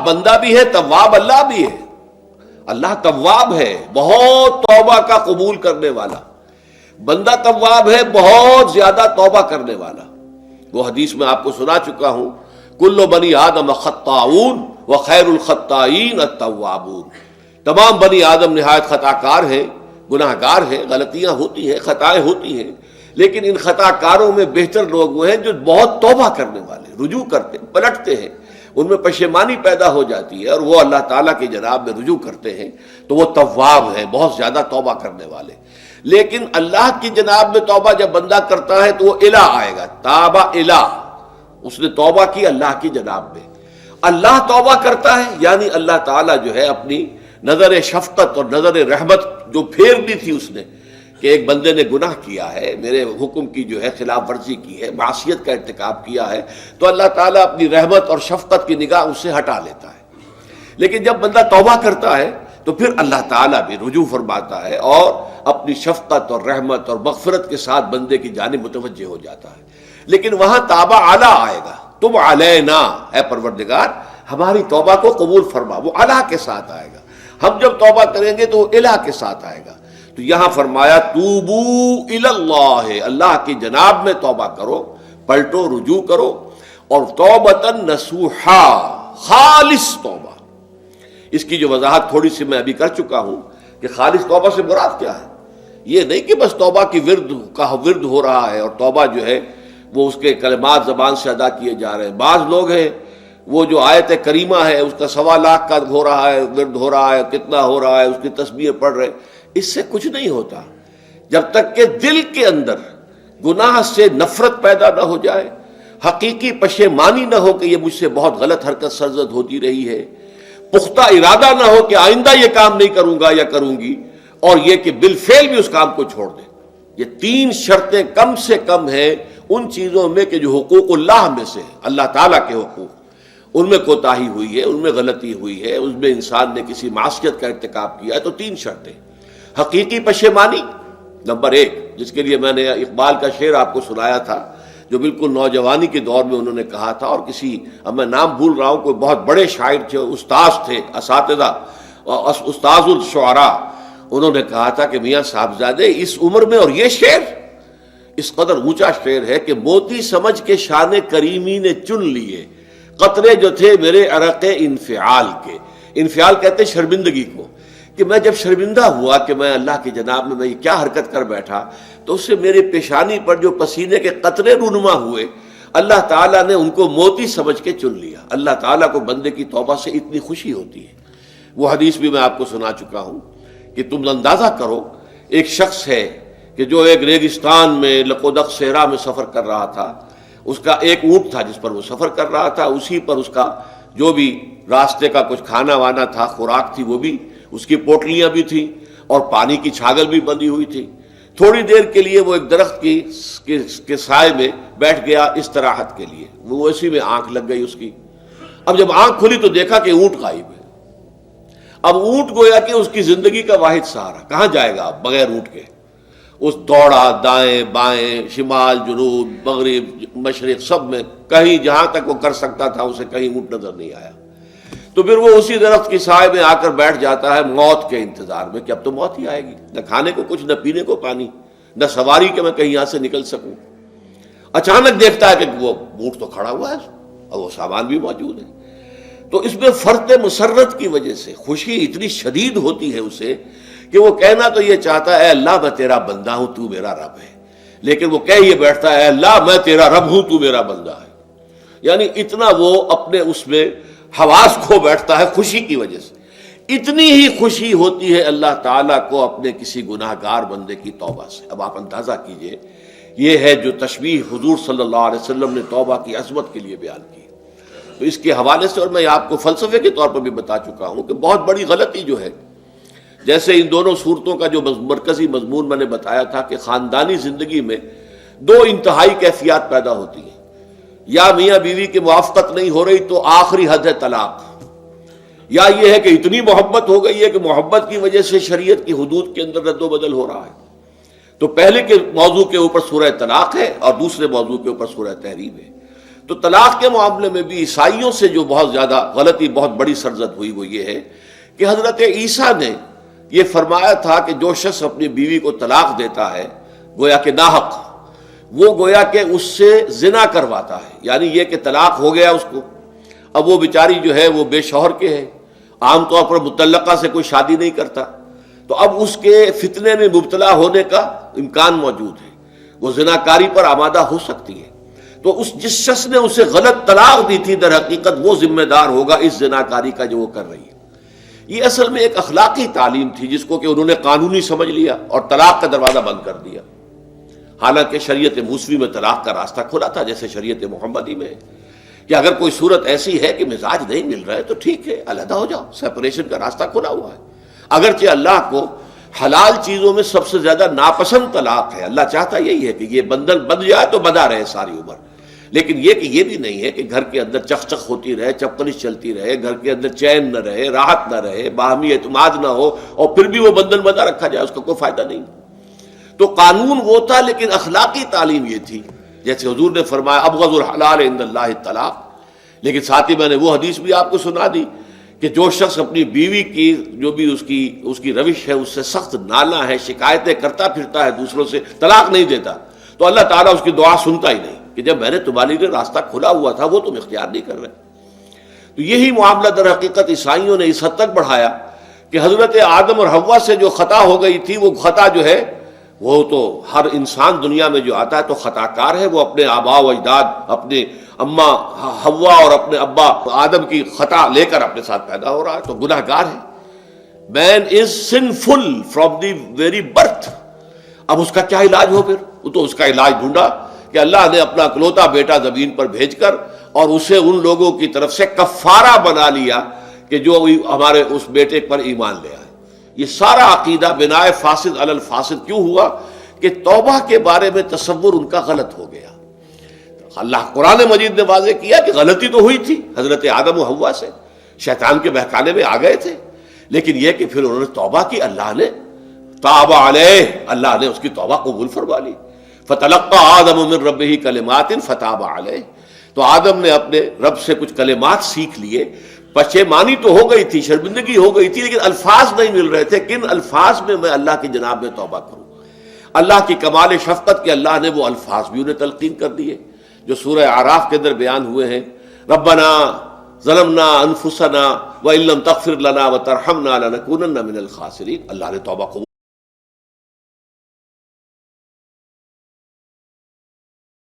بندہ بھی ہے، تواب اللہ بھی ہے۔ اللہ تواب ہے، بہت توبہ کا قبول کرنے والا، بندہ تواب ہے، بہت زیادہ توبہ کرنے والا۔ وہ حدیث میں آپ کو سنا چکا ہوں، کل بنی آدم خطاؤون وخیر الخطائین التوابون، تمام بنی آدم نہایت خطا کار ہیں، گناہ گار ہیں، غلطیاں ہوتی ہیں، خطائیں ہوتی ہیں، لیکن ان خطا کاروں میں بہتر لوگ وہ ہیں جو بہت توبہ کرنے والے، رجوع کرتے، پلٹتے ہیں، ان میں پشیمانی پیدا ہو جاتی ہے اور وہ اللہ تعالیٰ کی جناب میں رجوع کرتے ہیں، تو وہ تواب ہیں، بہت زیادہ توبہ کرنے والے۔ لیکن اللہ کی جناب میں توبہ جب بندہ کرتا ہے تو وہ الہ آئے گا، تابہ الہ، اس نے توبہ کی اللہ کی جناب میں۔ اللہ توبہ کرتا ہے یعنی اللہ تعالیٰ جو ہے اپنی نظر شفقت اور نظر رحمت جو پھیرنی تھی اس نے کہ ایک بندے نے گناہ کیا ہے، میرے حکم کی جو ہے خلاف ورزی کی ہے، معصیت کا ارتکاب کیا ہے، تو اللہ تعالیٰ اپنی رحمت اور شفقت کی نگاہ اس سے ہٹا لیتا ہے۔ لیکن جب بندہ توبہ کرتا ہے تو پھر اللہ تعالیٰ بھی رجوع فرماتا ہے اور اپنی شفقت اور رحمت اور مغفرت کے ساتھ بندے کی جانب متوجہ ہو جاتا ہے۔ لیکن وہاں تابہ اعلیٰ آئے گا، تم علینا، اے پروردگار ہماری توبہ کو قبول فرما، وہ الہ کے ساتھ آئے گا۔ ہم جب توبہ کریں گے تو وہ الہ کے ساتھ آئے گا۔ تو یہاں فرمایا توبو الی اللہ، اللہ کی جناب میں توبہ کرو، پلٹو، رجوع کرو، اور توبۃ نصوحا، خالص توبہ۔ اس کی جو وضاحت تھوڑی سی میں ابھی کر چکا ہوں کہ خالص توبہ سے مراد کیا ہے۔ یہ نہیں کہ بس توبہ کی ورد ہو رہا ہے اور توبہ جو ہے وہ اس کے کلمات زبان سے ادا کیے جا رہے ہیں۔ بعض لوگ ہیں وہ جو آیت کریمہ ہے اس کا 1.25 لاکھ کا ہو رہا ہے، ورد ہو رہا ہے، کتنا ہو رہا ہے، اس کی تسبیح پڑھ رہے، اس سے کچھ نہیں ہوتا جب تک کہ دل کے اندر گناہ سے نفرت پیدا نہ ہو جائے، حقیقی پشیمانی نہ ہو کہ یہ مجھ سے بہت غلط حرکت سرزد ہوتی رہی ہے، پختہ ارادہ نہ ہو کہ آئندہ یہ کام نہیں کروں گا یا کروں گی، اور یہ کہ بالفعل بھی اس کام کو چھوڑ دے۔ یہ 3 شرطیں کم سے کم ہیں ان چیزوں میں کہ جو حقوق اللہ میں سے اللہ تعالیٰ کے حقوق، ان میں کوتاہی ہوئی ہے، ان میں غلطی ہوئی ہے، اس میں انسان نے کسی معصیت کا ارتکاب کیا ہے، تو 3 شرطیں۔ حقیقی پشیمانی نمبر 1، جس کے لیے میں نے اقبال کا شعر آپ کو سنایا تھا جو بالکل نوجوانی کے دور میں انہوں نے کہا تھا، اور کسی، اب میں نام بھول رہا ہوں، کوئی بہت بڑے شاعر تھے، استاذ تھے، اساتذہ، استاذ الشعراء، انہوں نے کہا تھا کہ میاں صاحبزادے اس عمر میں اور یہ شعر، اس قدر اونچا شعر ہے کہ موتی سمجھ کے شان کریمی نے چن لیے قطرے جو تھے میرے عرق انفعال کے۔ انفعال کہتے ہیں شرمندگی کو، کہ میں جب شرمندہ ہوا کہ میں اللہ کی جناب میں یہ کیا حرکت کر بیٹھا، تو اس سے میرے پیشانی پر جو پسینے کے قطرے رونما ہوئے، اللہ تعالیٰ نے ان کو موتی سمجھ کے چن لیا۔ اللہ تعالیٰ کو بندے کی توبہ سے اتنی خوشی ہوتی ہے۔ وہ حدیث بھی میں آپ کو سنا چکا ہوں کہ تم اندازہ کرو، ایک شخص ہے کہ جو ایک ریگستان میں لقودق صحرا میں سفر کر رہا تھا، اس کا ایک اونٹ تھا جس پر وہ سفر کر رہا تھا، اسی پر اس کا جو بھی راستے کا کچھ کھانا وانا تھا، خوراک تھی، وہ بھی، اس کی پوٹلیاں بھی تھیں اور پانی کی چھاگل بھی بندھی ہوئی تھی۔ تھوڑی دیر کے لیے وہ ایک درخت کے سائے میں بیٹھ گیا استراحت کے لیے، وہ اسی میں آنکھ لگ گئی اس کی۔ اب جب آنکھ کھلی تو دیکھا کہ اونٹ غائب ہے۔ اب اونٹ گویا کہ اس کی زندگی کا واحد سہارا، کہاں جائے گا اب بغیر اونٹ کے؟ اس دوڑا دائیں بائیں، شمال جنوب مغرب مشرق، سب میں کہیں جہاں تک وہ کر سکتا تھا اسے کہیں اونٹ نظر نہیں آیا۔ تو پھر وہ اسی درخت کی سائے میں آ کر بیٹھ جاتا ہے موت کے انتظار میں کہ اب تو موت ہی آئے گی، نہ کھانے کو کچھ، نہ پینے کو پانی، نہ سواری کہ میں کہیں یہاں سے نکل سکوں۔ اچانک دیکھتا ہے کہ وہ اونٹ تو کھڑا ہوا ہے اور وہ سامان بھی موجود ہے۔ تو اس میں فرط مسرت کی وجہ سے خوشی اتنی شدید ہوتی ہے اسے کہ وہ کہنا تو یہ چاہتا ہے اے اللہ میں تیرا بندہ ہوں، تو میرا رب ہے، لیکن وہ کہہ یہ بیٹھتا ہے اے اللہ میں تیرا رب ہوں، تو میرا بندہ ہے۔ یعنی اتنا وہ اپنے اس میں حواس کھو بیٹھتا ہے خوشی کی وجہ سے۔ اتنی ہی خوشی ہوتی ہے اللہ تعالیٰ کو اپنے کسی گناہ گار بندے کی توبہ سے۔ اب آپ اندازہ کیجئے، یہ ہے جو تشبیہ حضور صلی اللہ علیہ وسلم نے توبہ کی عظمت کے لیے بیان کی۔ تو اس کے حوالے سے، اور میں آپ کو فلسفے کے طور پر بھی بتا چکا ہوں کہ بہت بڑی غلطی جو ہے، جیسے ان دونوں صورتوں کا جو مرکزی مضمون میں نے بتایا تھا کہ خاندانی زندگی میں 2 انتہائی کیفیات پیدا ہوتی ہیں، یا میاں بیوی کی موافقت نہیں ہو رہی تو آخری حد ہے طلاق، یا یہ ہے کہ اتنی محبت ہو گئی ہے کہ محبت کی وجہ سے شریعت کی حدود کے اندر رد و بدل ہو رہا ہے۔ تو پہلے کے موضوع کے اوپر سورہ طلاق ہے اور دوسرے موضوع کے اوپر سورہ تحریم ہے۔ تو طلاق کے معاملے میں بھی عیسائیوں سے جو بہت زیادہ غلطی، بہت بڑی سرزد ہوئی، وہ یہ ہے کہ حضرت عیسیٰ نے یہ فرمایا تھا کہ جو شخص اپنی بیوی کو طلاق دیتا ہے گویا کہ ناحق، وہ گویا کہ اس سے زنا کرواتا ہے، یعنی یہ کہ طلاق ہو گیا اس کو، اب وہ بیچاری جو ہے وہ بے شوہر کے ہے، عام طور پر مطلقہ سے کوئی شادی نہیں کرتا، تو اب اس کے فتنے میں مبتلا ہونے کا امکان موجود ہے، وہ زناکاری پر آمادہ ہو سکتی ہے۔ تو جس شخص نے اسے غلط طلاق دی تھی در حقیقت وہ ذمہ دار ہوگا اس زناکاری کا جو وہ کر رہی ہے۔ یہ اصل میں ایک اخلاقی تعلیم تھی جس کو کہ انہوں نے قانونی سمجھ لیا اور طلاق کا دروازہ بند کر دیا، حالانکہ شریعت موسوی میں طلاق کا راستہ کھلا تھا، جیسے شریعت محمدی میں کہ اگر کوئی صورت ایسی ہے کہ مزاج نہیں مل رہا ہے تو ٹھیک ہے، علیحدہ ہو جاؤ، سیپریشن کا راستہ کھلا ہوا ہے۔ اگرچہ اللہ کو حلال چیزوں میں سب سے زیادہ ناپسند طلاق ہے، اللہ چاہتا یہی ہے کہ یہ بندھن بندھ جائے تو بندھا رہے ساری عمر، لیکن یہ کہ یہ بھی نہیں ہے کہ گھر کے اندر چخ چخ ہوتی رہے، چپکلش چلتی رہے، گھر کے اندر چین نہ رہے، راحت نہ رہے، باہمی اعتماد نہ ہو اور پھر بھی وہ بندھن بندھا رکھا جائے، اس کا کوئی فائدہ نہیں۔ تو قانون وہ تھا لیکن اخلاقی تعلیم یہ تھی، جیسے حضور نے فرمایا ابغض الحلال عند اللہ الطلاق، لیکن ساتھ ہی میں نے وہ حدیث بھی آپ کو سنا دی کہ جو شخص اپنی بیوی کی جو بھی اس کی روش ہے اس سے سخت نالا ہے، شکایتیں کرتا پھرتا ہے دوسروں سے، طلاق نہیں دیتا، تو اللہ تعالیٰ اس کی دعا سنتا ہی نہیں کہ جب میں نے تمہارے لیے راستہ کھلا ہوا تھا وہ تم اختیار نہیں کر رہے۔ تو یہی معاملہ در حقیقت عیسائیوں نے اس حد تک بڑھایا کہ حضرت آدم اور حوا سے جو خطا ہو گئی تھی، وہ خطا جو ہے وہ تو ہر انسان دنیا میں جو آتا ہے تو خطا کار ہے، وہ اپنے آباء و اجداد، اپنے اماں حوا اور اپنے ابا آدم کی خطا لے کر اپنے ساتھ پیدا ہو رہا ہے، تو گناہ گار ہے۔ Man is sinful from the very birth. اب اس کا کیا علاج ہو؟ پھر وہ تو اس کا علاج ڈھونڈا کہ اللہ نے اپنا اکلوتا بیٹا زمین پر بھیج کر اور اسے ان لوگوں کی طرف سے کفارہ بنا لیا کہ جو ہمارے اس بیٹے پر ایمان لے آئے۔ یہ سارا عقیدہ بناء فاسد علی الفاسد کیوں ہوا؟ کہ توبہ کے بارے میں تصور ان کا غلط ہو گیا۔ اللہ قرآن مجید نے واضح کیا کہ غلطی تو ہوئی تھی حضرت آدم و حوا سے، شیطان کے بہکانے میں آ گئے تھے، لیکن یہ کہ پھر انہوں نے توبہ کی، اللہ نے تاب علیہ، اللہ نے اس کی توبہ قبول فرما لی۔ فتلقى آدم من ربہ کلمات فتاب علیہ، تو آدم نے اپنے رب سے کچھ کلمات سیکھ لیے، پشیمانی تو ہو گئی تھی، شرمندگی ہو گئی تھی، لیکن الفاظ نہیں مل رہے تھے، کن الفاظ میں میں اللہ کی جناب میں توبہ کروں۔ اللہ کی کمال شفقت کے اللہ نے وہ الفاظ بھی انہیں تلقین کر دیے جو سورہ اعراف کے اندر بیان ہوئے ہیں، ربنا ظلمنا انفسنا وان لم تغفر لنا وترحمنا لنکونن من الخاسرین۔ اللہ نے توبہ قبول